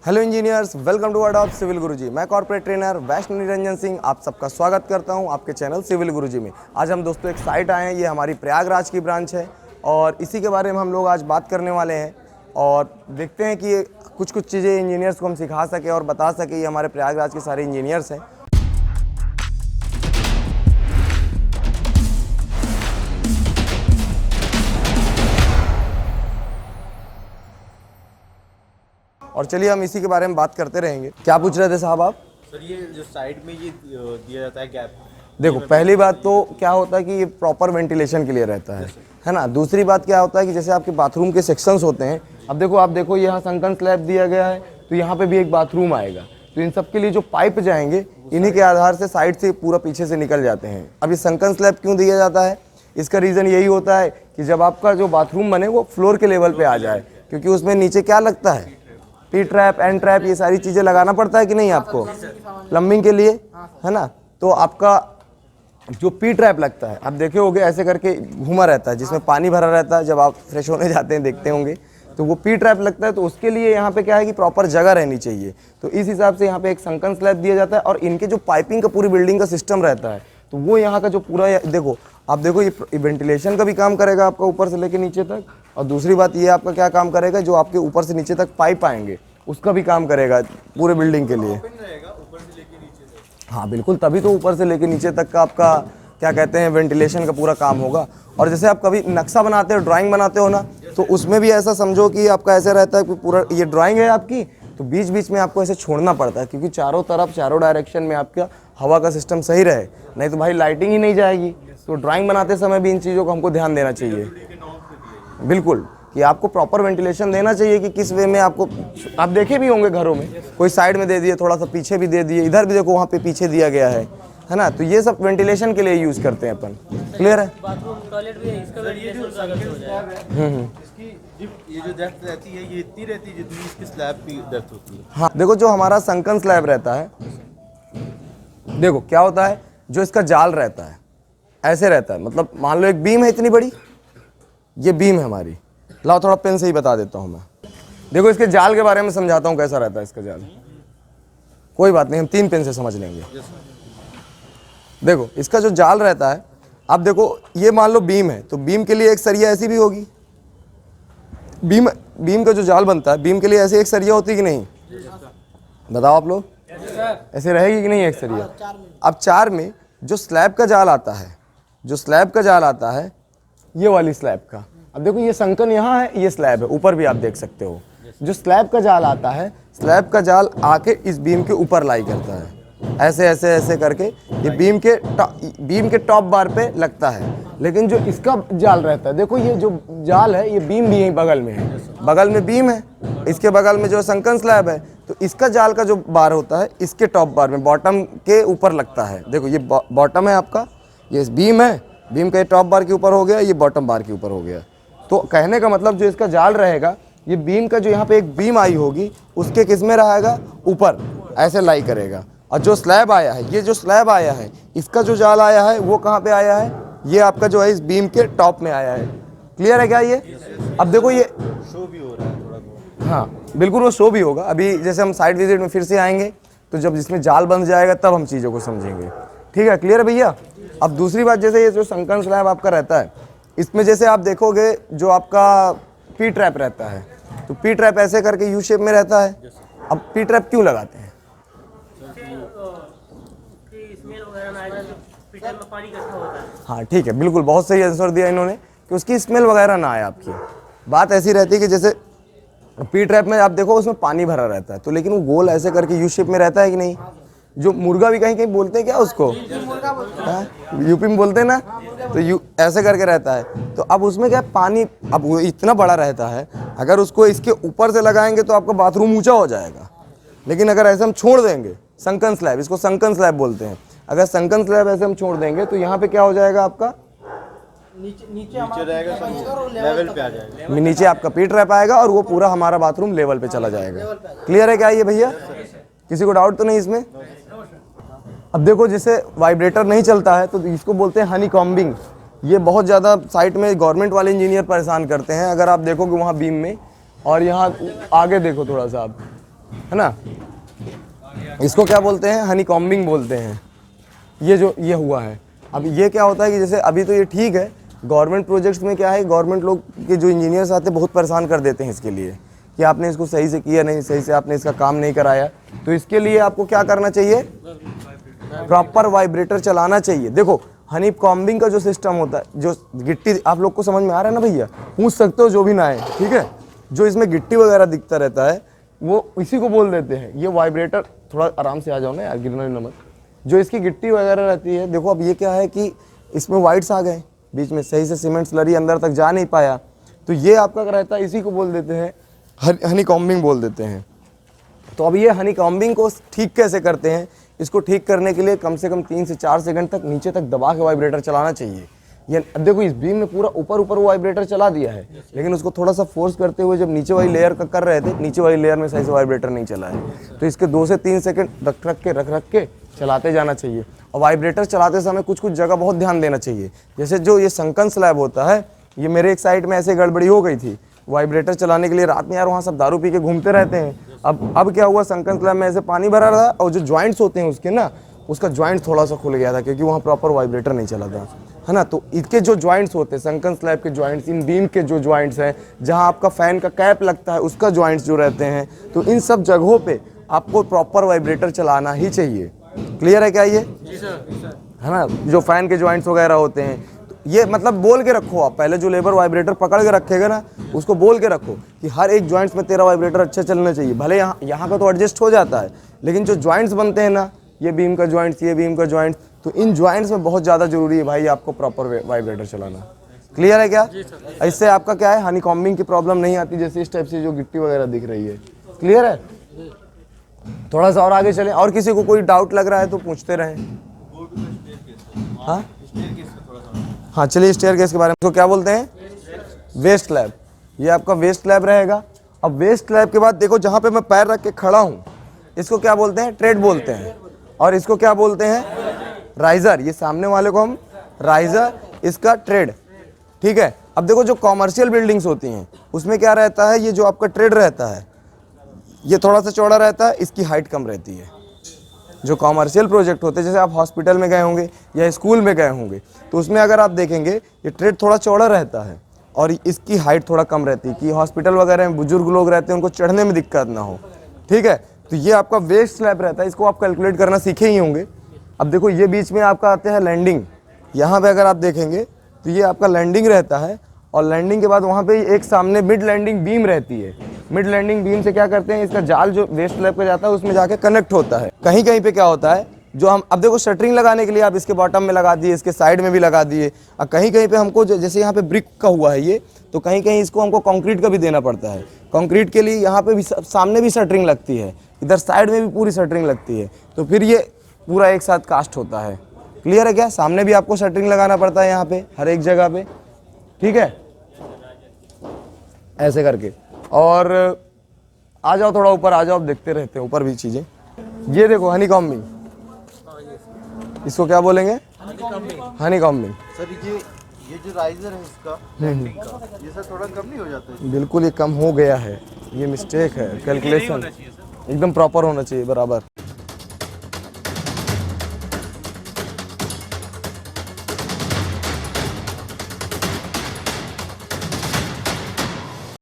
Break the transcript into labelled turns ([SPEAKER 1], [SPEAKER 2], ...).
[SPEAKER 1] Hello engineers, welcome to adopt civil Guruji. मैं corporate trainer Vaishnav Niranjan Singh आप सबका स्वागत करता हूं आपके चैनल सिविल गुरुजी में। आज हम दोस्तों एक साइट आए हैं, ये हमारी प्रयागराज की ब्रांच है और इसी के बारे में हम लोग आज बात करने वाले हैं और देखते हैं कि कुछ चीज़ें इंजीनियर्स को हम सिखा सके और बता सके। ये हमारे प्रयागराज के सारे इंजीनियर्स हैं। और चलिए हम इसी के बारे में बात करते रहेंगे। क्या पूछ रहे थे साहब आप?
[SPEAKER 2] सर ये जो साइड में ये दिया जाता है गैप,
[SPEAKER 1] देखो पहली बात तो क्या होता है कि ये प्रॉपर वेंटिलेशन के लिए रहता है ना। दूसरी बात क्या होता है कि जैसे आपके बाथरूम के सेक्शंस होते हैं, अब देखो यहाँ संकन स्लैब दिया गया है तो यहाँ पे भी एक बाथरूम आएगा, तो इन सब के लिए जो पाइप जाएंगे इन्हीं के आधार से साइड से पूरा पीछे से निकल जाते हैं। अब ये संकन स्लैब क्यों दिया जाता है, इसका रीज़न यही होता है कि जब आपका जो बाथरूम बने वो फ्लोर के लेवल पे आ जाए, क्योंकि उसमें नीचे क्या लगता है, पी ट्रैप, एन ट्रैप, ये सारी चीज़ें लगाना पड़ता है कि नहीं आपको प्लम्बिंग के लिए, है ना। तो आपका जो पी ट्रैप लगता है, आप देखे होंगे ऐसे करके घूमा रहता है जिसमें पानी भरा रहता है, जब आप फ्रेश होने जाते हैं देखते होंगे, तो वो पी ट्रैप लगता है। तो उसके लिए यहाँ पे क्या है कि प्रॉपर जगह रहनी चाहिए, तो इस हिसाब से यहाँ पे एक संकन स्लैब दिया जाता है और इनके जो पाइपिंग का पूरी बिल्डिंग का सिस्टम रहता है, तो वो यहाँ का जो पूरा देखो आप देखो ये वेंटिलेशन का भी काम करेगा आपका ऊपर से लेके नीचे तक, और दूसरी बात ये आपका क्या काम करेगा, जो आपके ऊपर से नीचे तक पाइप आएंगे उसका भी काम करेगा पूरे बिल्डिंग के लिए। हाँ बिल्कुल, तभी तो ऊपर से लेके नीचे तक का आपका क्या कहते हैं वेंटिलेशन का पूरा काम होगा। और जैसे आप कभी नक्शा बनाते हो, ड्राइंग बनाते हो ना, तो उसमें भी ऐसा समझो कि आपका ऐसा रहता है कि पूरा ये ड्राइंग है आपकी, तो बीच बीच में आपको ऐसे छोड़ना पड़ता है, क्योंकि चारों तरफ चारों डायरेक्शन में आपका हवा का सिस्टम सही रहे, नहीं तो भाई लाइटिंग ही नहीं जाएगी। तो ड्राइंग बनाते समय भी इन चीज़ों को हमको ध्यान देना चाहिए, बिल्कुल, कि आपको प्रॉपर वेंटिलेशन देना चाहिए कि किस वे में आपको, आप देखे भी होंगे घरों में कोई साइड में दे दिए, थोड़ा सा पीछे भी दे दिए, इधर भी देखो वहाँ पे पीछे दिया गया है ना। तो ये सब वेंटिलेशन के लिए यूज़ करते हैं अपन। क्लियर है?
[SPEAKER 3] बाथरूम टॉयलेट भी है, इसका वेंटिलेशन का अलग से हो जाएगा।
[SPEAKER 2] इसकी ये जो डेप्थ रहती है ये इतनी रहती है जितनी इसकी स्लैब की डेप्थ होती है।
[SPEAKER 1] हाँ देखो, जो हमारा संकन स्लैब रहता है, देखो क्या होता है, जो इसका जाल रहता है ऐसे रहता है, मतलब मान लो एक बीम है इतनी बड़ी, ये बीम है हमारी। लाओ थोड़ा पेन से ही बता देता हूँ मैं। देखो इसके जाल के बारे में समझाता हूँ कैसा रहता है इसका जाल। कोई बात नहीं, हम 3 पेन से समझ लेंगे। देखो इसका जो जाल रहता है, आप देखो ये मान लो बीम है, तो बीम के लिए एक सरिया ऐसी भी होगी। बीम का जो जाल बनता है, बीम के लिए ऐसे एक सरिया होती है कि नहीं, बताओ आप लोग, ऐसे रहेगी कि नहीं एक सरिया। अब 4 में जो स्लैब का जाल आता है, जो स्लैब का जाल आता है ये वाली स्लैब का, अब देखो ये संकन यहाँ है, ये स्लैब है, ऊपर भी आप देख सकते हो। जो स्लैब का जाल आता है, स्लैब का जाल आके इस बीम के ऊपर लाई करता है, ऐसे ऐसे ऐसे करके ये बीम के टॉप बार पे लगता है। लेकिन जो इसका जाल रहता है, देखो ये जो जाल है, ये बीम भी यहीं बगल में है, बगल में बीम है, इसके बगल में जो संकन स्लैब है, तो इसका जाल का जो बार होता है इसके टॉप बार में, बॉटम के ऊपर लगता है। देखो ये बॉटम है आपका, ये बीम है, बीम के टॉप बार के ऊपर हो गया, ये बॉटम बार के ऊपर हो गया। तो कहने का मतलब जो इसका जाल रहेगा, ये बीम का जो यहाँ पे एक बीम आई होगी उसके किस में रहेगा, ऊपर ऐसे लाई करेगा। और जो स्लैब आया है, ये जो स्लैब आया है, इसका जो जाल आया है वो कहाँ पे आया है, ये आपका जो है इस बीम के टॉप में आया है। क्लियर है क्या ये? अब देखो ये
[SPEAKER 2] शो भी हो रहा है थोड़ा बहुत।
[SPEAKER 1] हाँ बिल्कुल, वो शो भी होगा। अभी जैसे हम साइट विजिट में फिर से आएंगे, तो जब जिसमें जाल बन जाएगा तब हम चीज़ों को समझेंगे। ठीक है, क्लियर है भैया? अब दूसरी बात, जैसे ये जो संकन स्लैब आपका रहता है, इसमें जैसे आप देखोगे जो आपका पी ट्रैप रहता है, तो पी ट्रैप ऐसे करके यू शेप में रहता है। अब पी ट्रैप क्यों लगाते हैं?
[SPEAKER 3] स्मेल वगैरह ना आए, पीटर में पानी इकट्ठा होता है।
[SPEAKER 1] हाँ ठीक है, बिल्कुल बहुत सही आंसर दिया इन्होंने कि उसकी स्मेल वगैरह ना आए। आपकी बात ऐसी रहती है कि जैसे पी ट्रैप में आप देखो उसमें पानी भरा रहता है, तो लेकिन वो गोल ऐसे करके यू शेप में रहता है कि नहीं। जो मुर्गा भी कहीं कहीं बोलते हैं क्या उसको, यूपी में बोलते हैं ना, तो यू ऐसे करके रहता है। तो अब उसमें क्या पानी, अब वो इतना बड़ा रहता है, अगर उसको इसके ऊपर से लगाएंगे तो आपका बाथरूम ऊंचा हो जाएगा। लेकिन अगर ऐसे हम छोड़ देंगे, संकन स्लैब, इसको संकन स्लैब बोलते हैं, अगर संकन स्लैब ऐसे हम छोड़ देंगे तो यहाँ पे क्या हो जाएगा, आपका
[SPEAKER 2] नीचे रहेगा, लेवल पे आ जाएगा,
[SPEAKER 1] नीचे आपका पी ट्रैप आएगा और वो पूरा हमारा बाथरूम लेवल पे चला जाएगा। क्लियर है क्या ये भैया? किसी को डाउट तो नहीं इसमें? अब देखो जैसे वाइब्रेटर नहीं चलता है तो इसको बोलते हैं हनी कॉम्बिंग। ये बहुत ज़्यादा साइट में गवर्नमेंट वाले इंजीनियर परेशान करते हैं। अगर आप देखोगे वहाँ बीम में, और यहाँ आगे देखो थोड़ा सा आप, है ना। इसको क्या बोलते हैं, हनी कॉम्बिंग बोलते हैं। ये हुआ है। अब ये क्या होता है कि जैसे अभी तो ये ठीक है, गवर्नमेंट प्रोजेक्ट्स में क्या है, गवर्नमेंट लोग के जो इंजीनियर्स आते हैं बहुत परेशान कर देते हैं इसके लिए कि आपने इसको सही से किया नहीं, सही से आपने इसका काम नहीं कराया। तो इसके लिए आपको क्या करना चाहिए, प्रॉपर वाइब्रेटर चलाना चाहिए। देखो हनी कॉम्बिंग का जो सिस्टम होता है, जो गिट्टी, आप लोग को समझ में आ रहा है ना भैया, पूछ सकते हो जो भी ना आए, ठीक है। जो इसमें गिट्टी वगैरह दिखता रहता है वो इसी को बोल देते हैं ये वाइब्रेटर। थोड़ा आराम से आ जाओ ना यार, गिरना नमक। जो इसकी गिट्टी वगैरह रहती है, देखो अब ये क्या है कि इसमें वाइट्स आ गए बीच में, सही से सीमेंट स्लरी अंदर तक जा नहीं पाया, तो ये आपका रहता है, इसी को बोल देते हैं हनी कॉम्बिंग बोल देते हैं। तो अब ये हनी कॉम्बिंग को ठीक कैसे करते हैं, इसको ठीक करने के लिए कम से कम 3 से 4 सेकंड तक नीचे तक दबा के वाइब्रेटर चलाना चाहिए। ये देखो इस बीम में पूरा ऊपर वो वाइब्रेटर चला दिया है, लेकिन उसको थोड़ा सा फोर्स करते हुए जब नीचे वाली लेयर का कर रहे थे, नीचे वाली लेयर में सही से वाइब्रेटर नहीं चला है। तो इसके 2 से 3 सेकंड रख के चलाते जाना चाहिए। और वाइब्रेटर चलाते समय कुछ जगह बहुत ध्यान देना चाहिए। जैसे जो ये संकन स्लैब होता है, ये मेरे एक साइड में ऐसे गड़बड़ी हो गई थी वाइब्रेटर चलाने के लिए। रात में यार वहाँ सब दारू पी के घूमते रहते हैं। अब क्या हुआ, संकन स्लैब में ऐसे पानी भरा रहा और जो जॉइंट्स होते हैं उसके ना, उसका जॉइंट थोड़ा सा खुल गया था क्योंकि वहाँ प्रॉपर वाइब्रेटर नहीं चला था, है ना। तो इसके जो जॉइंट्स होते हैं, संकन स्लैब के जॉइंट्स, इन बीम के जो जॉइंट्स हैं, जहाँ आपका फैन का कैप लगता है उसका जॉइंट्स जो रहते हैं, तो इन सब जगहों पे आपको प्रॉपर वाइब्रेटर चलाना ही चाहिए। क्लियर है क्या ये?
[SPEAKER 3] जी सर।
[SPEAKER 1] है ना, जो फैन के जॉइंट्स वगैरह होते हैं, तो ये मतलब बोल के रखो आप, पहले जो लेबर वाइब्रेटर पकड़ के रखेगा ना, उसको बोल के रखो कि हर एक जॉइंट्स में तेरा वाइब्रेटर अच्छा चलना चाहिए। भले यहाँ का तो एडजस्ट हो जाता है, लेकिन जो जॉइंट्स बनते हैं ना, ये बीम का जॉइंट्स, ये बीम का जॉइंट्स, तो इन जॉइंट्स में बहुत ज़्यादा जरूरी है भाई आपको प्रॉपर वाइब्रेटर चलाना। क्लियर है क्या? इससे आपका क्या है, हनी कॉम्बिंग की प्रॉब्लम नहीं आती, जैसे इस टाइप से जो गिट्टी वगैरह दिख रही है। क्लियर है? थोड़ा सा और आगे चलें, और किसी को कोई डाउट लग रहा है तो पूछते रहें। हाँ चलिए, स्टेयरकेस के बारे में तो क्या बोलते हैं, वेस्ट स्लैब। ये आपका वेस्ट स्लैब रहेगा। अब वेस्ट स्लैब के बाद देखो, जहाँ पे मैं पैर रख के खड़ा हूँ, इसको क्या बोलते हैं, ट्रेड बोलते हैं। और इसको क्या बोलते हैं, राइजर। ये सामने वाले को हम राइजर, इसका ट्रेड, ठीक है। अब देखो जो कॉमर्शियल बिल्डिंग्स होती हैं उसमें क्या रहता है, ये जो आपका ट्रेड रहता है ये थोड़ा सा चौड़ा रहता है, इसकी हाइट कम रहती है। जो कॉमर्शियल प्रोजेक्ट होते हैं, जैसे आप हॉस्पिटल में गए होंगे या स्कूल में गए होंगे, तो उसमें अगर आप देखेंगे ये ट्रेड थोड़ा चौड़ा रहता है और इसकी हाइट थोड़ा कम रहती है, कि हॉस्पिटल वगैरह में बुजुर्ग लोग रहते हैं, उनको चढ़ने में दिक्कत ना हो, ठीक है। तो ये आपका वेस्ट स्लैब रहता है, इसको आप कैलकुलेट करना सीखे ही होंगे। अब देखो ये बीच में आपका आते हैं लैंडिंग। यहाँ पे अगर आप देखेंगे तो ये आपका लैंडिंग रहता है, और लैंडिंग के बाद वहाँ पे एक सामने मिड लैंडिंग बीम रहती है। मिड लैंडिंग बीम से क्या करते हैं, इसका जाल जो वेस्ट स्लैब पे जाता है उसमें जाके कनेक्ट होता है। कहीं कहीं पे क्या होता है, जो हम अब देखो शटरिंग लगाने के लिए आप इसके बॉटम में लगा दिए, इसके साइड में भी लगा दिए, और कहीं कहीं पे हमको जैसे यहाँ पे ब्रिक का हुआ है ये, तो कहीं कहीं इसको हमको कंक्रीट का भी देना पड़ता है। कंक्रीट के लिए यहाँ पे भी सामने भी शटरिंग लगती है, इधर साइड में भी पूरी शटरिंग लगती है, तो फिर ये पूरा एक साथ कास्ट होता है। क्लियर है क्या? सामने भी आपको शटरिंग लगाना पड़ता है यहाँ पे हर एक जगह पे, ठीक है, ऐसे करके। और आ जाओ थोड़ा ऊपर आ जाओ, आप देखते रहते हैं ऊपर भी चीज़ें। ये देखो हनी कॉम्बिंग, इसको क्या बोलेंगे, हनी कॉम्बिंग।
[SPEAKER 2] सर ये जो राइजर है इसका लैंडिंग का, ये सर थोड़ा कम नहीं हो जाता है?
[SPEAKER 1] बिल्कुल ये कम हो गया है, ये मिस्टेक है, कैलकुलेशन एकदम प्रॉपर होना चाहिए, बराबर।